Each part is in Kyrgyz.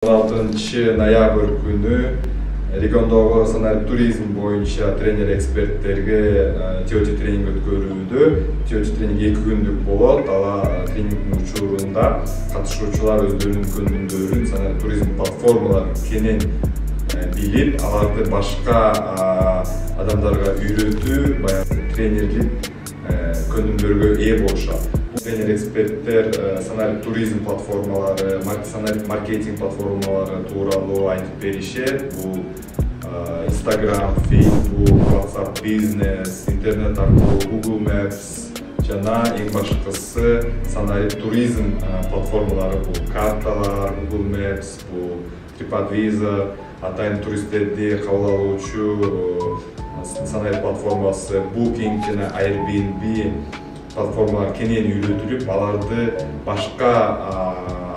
16 ноябрь күнү региондогу санарип туризм боюнча тренер эксперттерге теория тренинг өткөрүлдү. Теория тренинг 2 күндүк болот. Ала тренингдин учурунда катышуучулар өздөрүнүн көндүмдөрүн санарип туризм платформаларын кенен билип, аларды башка адамдарга үйрөтүү, баягы тренерлик көндүмдөргө ээ болушат. Тренер эксперттер санарип туризм платформалары, санарип маркетинг платформалары тууралуу айтып беришет. Бул Instagram, Facebook, WhatsApp бизнес, интернет аркылуу Google Maps жана эң башкысы санарип туризм платформалары. Бул карталар, Google Maps, бул TripAdvisor, атайын туристтерди кабыл алуучу санарип платформасы Booking жана Airbnb платформалар кенен үйрөтүлүп, аларды башка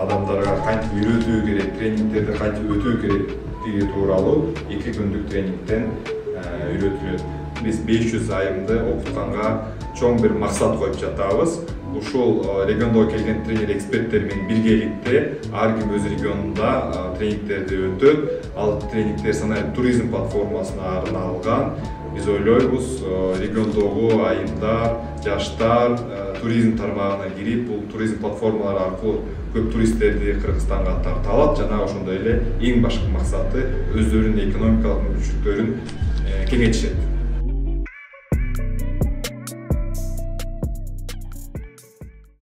адамдарга кантип үйрөтүү керек, тренингтерди кантип өтүү керектиги тууралуу 2 күндүк тренингден үйрөтүлөт. Биз 500 айымды окутканга чоң бир максат коюп жатабыз. Ушул региондо келген тренер эксперттер менен биргеликте ар ким өз регионунда тренингтерди өтөт. Ал тренингтер санарип туризм платформасына арналган. Биз ойлойбуз, региондогу айымдар, жаштар туризм тармагына кирип, бул туризм платформалары аркылуу көп туристтерди Кыргызстанга тарта алат. Жана ошондой эле эң башкы максаты өздөрүнүн экономикалык мүмкүнчүлүктөрүн кеңейтишет.